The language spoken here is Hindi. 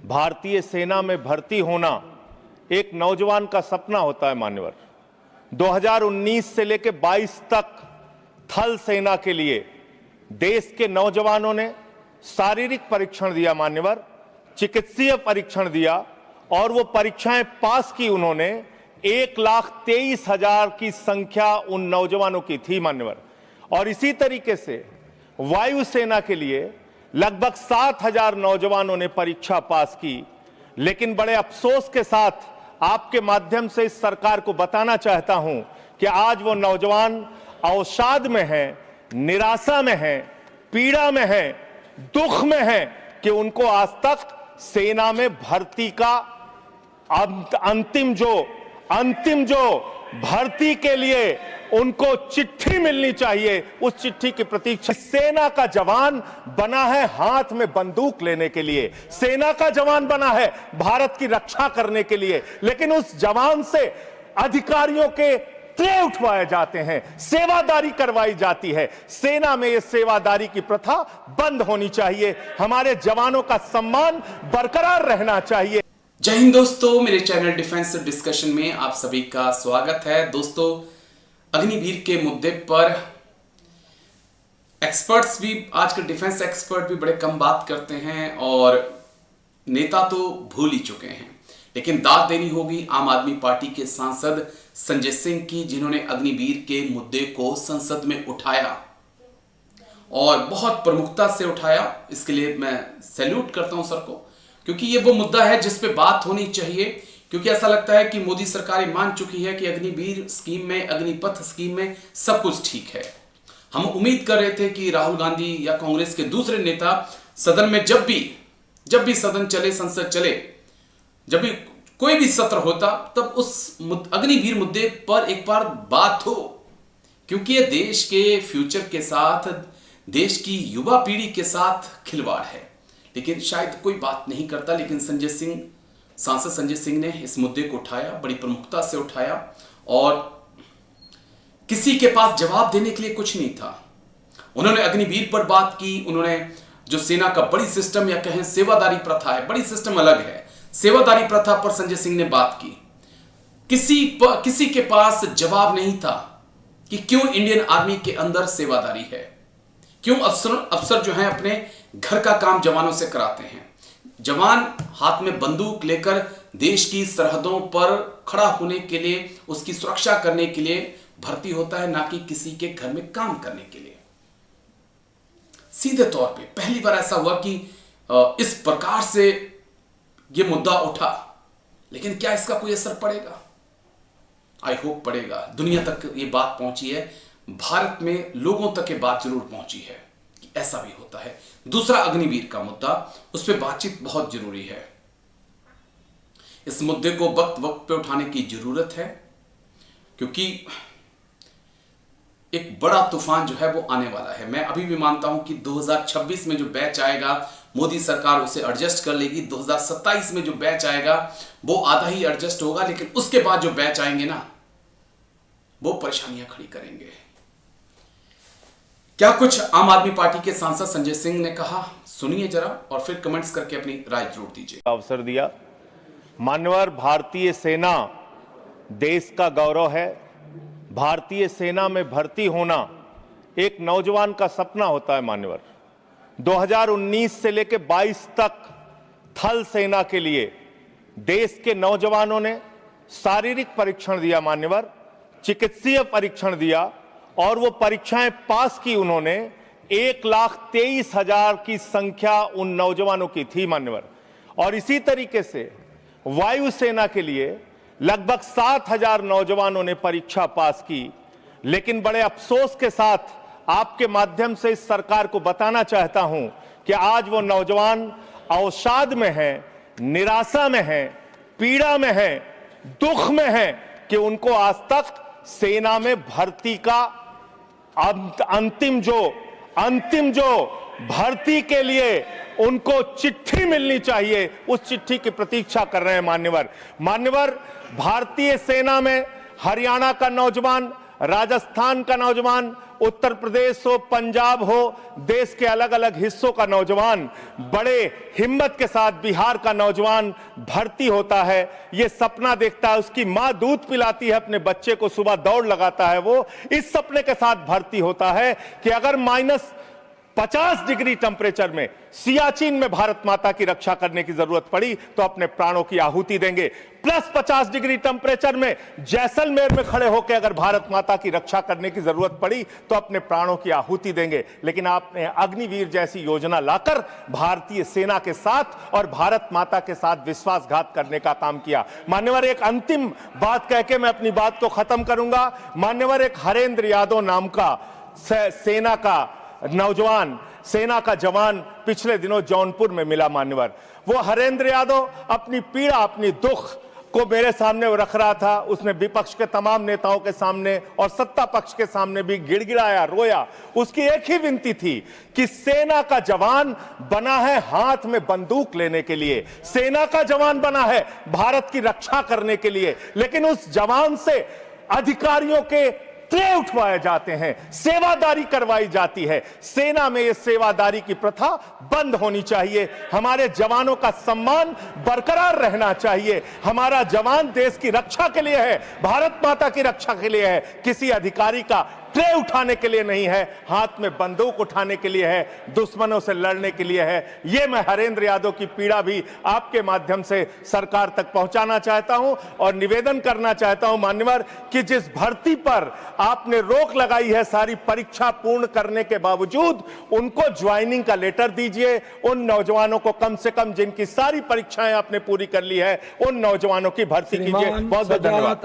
भारतीय सेना में भर्ती होना एक नौजवान का सपना होता है मान्यवर। 2019 से लेकर 22 तक थल सेना के लिए देश के नौजवानों ने शारीरिक परीक्षण दिया मान्यवर, चिकित्सीय परीक्षण दिया और वो परीक्षाएं पास की उन्होंने। 1,23,000 की संख्या उन नौजवानों की थी मान्यवर। और इसी तरीके से वायुसेना के लिए लगभग 7,000 नौजवानों ने परीक्षा पास की। लेकिन बड़े अफसोस के साथ आपके माध्यम से इस सरकार को बताना चाहता हूं कि आज वो नौजवान अवसाद में है, निराशा में है, पीड़ा में है, दुख में है कि उनको आज तक सेना में भर्ती का अंतिम जो भर्ती के लिए उनको चिट्ठी मिलनी चाहिए, उस चिट्ठी की प्रतीक्षा। सेना का जवान बना है हाथ में बंदूक लेने के लिए, सेना का जवान बना है भारत की रक्षा करने के लिए, लेकिन उस जवान से अधिकारियों के ट्रे उठवाए जाते हैं, सेवादारी करवाई जाती है। सेना में यह सेवादारी की प्रथा बंद होनी चाहिए। हमारे जवानों का सम्मान बरकरार रहना चाहिए। जय हिंद दोस्तों, मेरे चैनल डिफेंस डिस्कशन में आप सभी का स्वागत है। दोस्तों, अग्निवीर के मुद्दे पर एक्सपर्ट्स भी, आजकल डिफेंस एक्सपर्ट भी बड़े कम बात करते हैं और नेता तो भूल ही चुके हैं। लेकिन दाद देनी होगी आम आदमी पार्टी के सांसद संजय सिंह की, जिन्होंने अग्निवीर के मुद्दे को संसद में उठाया और बहुत प्रमुखता से उठाया। इसके लिए मैं सैल्यूट करता हूं सर को, क्योंकि ये वो मुद्दा है जिस पे बात होनी चाहिए। क्योंकि ऐसा लगता है कि मोदी सरकार मान चुकी है कि अग्निवीर स्कीम में, अग्निपथ स्कीम में सब कुछ ठीक है। हम उम्मीद कर रहे थे कि राहुल गांधी या कांग्रेस के दूसरे नेता सदन में जब भी सदन चले, संसद चले, जब भी कोई भी सत्र होता, तब उस अग्निवीर मुद्दे पर एक बार बात हो, क्योंकि ये देश के फ्यूचर के साथ, देश की युवा पीढ़ी के साथ खिलवाड़ है। लेकिन शायद कोई बात नहीं करता। लेकिन सांसद संजय सिंह ने इस मुद्दे को उठाया, बड़ी प्रमुखता से उठाया और किसी के पास जवाब देने के लिए कुछ नहीं था। उन्होंने अग्निवीर पर बात की। उन्होंने जो सेना का बड़ी सिस्टम या कहें सेवादारी प्रथा है, बड़ी सिस्टम अलग है, सेवादारी प्रथा पर संजय सिंह ने बात की। किसी के पास जवाब नहीं था कि क्यों इंडियन आर्मी के अंदर सेवादारी है, क्यों अफसर जो हैं अपने घर का काम जवानों से कराते हैं। जवान हाथ में बंदूक लेकर देश की सरहदों पर खड़ा होने के लिए, उसकी सुरक्षा करने के लिए भर्ती होता है, ना कि किसी के घर में काम करने के लिए। सीधे तौर पे पहली बार ऐसा हुआ कि इस प्रकार से यह मुद्दा उठा। लेकिन क्या इसका कोई असर पड़ेगा? आई होप पड़ेगा। दुनिया तक ये बात पहुंची है, भारत में लोगों तक ये बात जरूर पहुंची है कि ऐसा भी होता है। दूसरा अग्निवीर का मुद्दा, उस पर बातचीत बहुत जरूरी है। इस मुद्दे को वक्त पे उठाने की जरूरत है, क्योंकि एक बड़ा तूफान जो है वो आने वाला है। मैं अभी भी मानता हूं कि 2026 में जो बैच आएगा, मोदी सरकार उसे एडजस्ट कर लेगी। 2027 में जो बैच आएगा वो आधा ही एडजस्ट होगा, लेकिन उसके बाद जो बैच आएंगे ना, वो परेशानियां खड़ी करेंगे। क्या कुछ आम आदमी पार्टी के सांसद संजय सिंह ने कहा, सुनिए जरा और फिर कमेंट्स करके अपनी राय जरूर दीजिए। अवसर दिया मान्यवर। भारतीय सेना देश का गौरव है। भारतीय सेना में भर्ती होना एक नौजवान का सपना होता है मान्यवर। 2019 से लेकर 22 तक थल सेना के लिए देश के नौजवानों ने शारीरिक परीक्षण दिया मान्यवर, चिकित्सीय परीक्षण दिया और वो परीक्षाएं पास की उन्होंने। 1,23,000 की संख्या उन नौजवानों की थी मान्यवर। और इसी तरीके से वायुसेना के लिए लगभग 7,000 नौजवानों ने परीक्षा पास की। लेकिन बड़े अफसोस के साथ आपके माध्यम से इस सरकार को बताना चाहता हूं कि आज वो नौजवान अवसाद में है, निराशा में है, पीड़ा में है, दुख में है कि उनको आज तक सेना में भर्ती का अंतिम जो भर्ती के लिए उनको चिट्ठी मिलनी चाहिए, उस चिट्ठी की प्रतीक्षा कर रहे हैं मान्यवर। भारतीय सेना में हरियाणा का नौजवान राजस्थान का नौजवान, उत्तर प्रदेश हो, पंजाब हो, देश के अलग अलग हिस्सों का नौजवान बड़े हिम्मत के साथ, बिहार का नौजवान भर्ती होता है, ये सपना देखता है, उसकी मां दूध पिलाती है अपने बच्चे को, सुबह दौड़ लगाता है, वो इस सपने के साथ भर्ती होता है कि अगर -50 डिग्री टेंपरेचर में सियाचिन में भारत माता की रक्षा करने की जरूरत पड़ी तो अपने प्राणों की आहुति देंगे। +50 डिग्री टेंपरेचर में जैसलमेर में खड़े होकर अगर भारत माता की रक्षा करने की जरूरत पड़ी तो अपने प्राणों की आहुति देंगे। लेकिन आपने अग्निवीर जैसी योजना लाकर भारतीय सेना के साथ और भारत माता के साथ विश्वासघात करने का काम किया। मान्यवर, एक अंतिम बात कह के मैं अपनी बात को खत्म करूंगा। मान्यवर, एक हरेंद्र यादव नाम का सेना का नौजवान, सेना का जवान पिछले दिनों जौनपुर में मिला। मान्यवर, वो हरेंद्र यादव अपनी पीड़ा, अपनी दुख को मेरे सामने वो रख रहा था। उसने विपक्ष के तमाम नेताओं के सामने और सत्ता पक्ष के सामने भी गिड़गिड़ाया, रोया। उसकी एक ही विनती थी कि सेना का जवान बना है हाथ में बंदूक लेने के लिए, सेना का जवान बना है भारत की रक्षा करने के लिए, लेकिन उस जवान से अधिकारियों के ट्रे उठवाए जाते हैं, सेवादारी करवाई जाती है। सेना में यह सेवादारी की प्रथा बंद होनी चाहिए। हमारे जवानों का सम्मान बरकरार रहना चाहिए। हमारा जवान देश की रक्षा के लिए है, भारत माता की रक्षा के लिए है, किसी अधिकारी का ट्रे उठाने के लिए नहीं है, हाथ में बंदूक उठाने के लिए है, दुश्मनों से लड़ने के लिए है। यह मैं हरेंद्र यादव की पीड़ा भी आपके माध्यम से सरकार तक पहुंचाना चाहता हूं और निवेदन करना चाहता हूं मान्यवर कि जिस भर्ती पर आपने रोक लगाई है सारी परीक्षा पूर्ण करने के बावजूद, उनको ज्वाइनिंग का लेटर दीजिए। उन नौजवानों को कम से कम जिनकी सारी परीक्षाएं आपने पूरी कर ली है, उन नौजवानों की भर्ती कीजिए। बहुत बहुत धन्यवाद।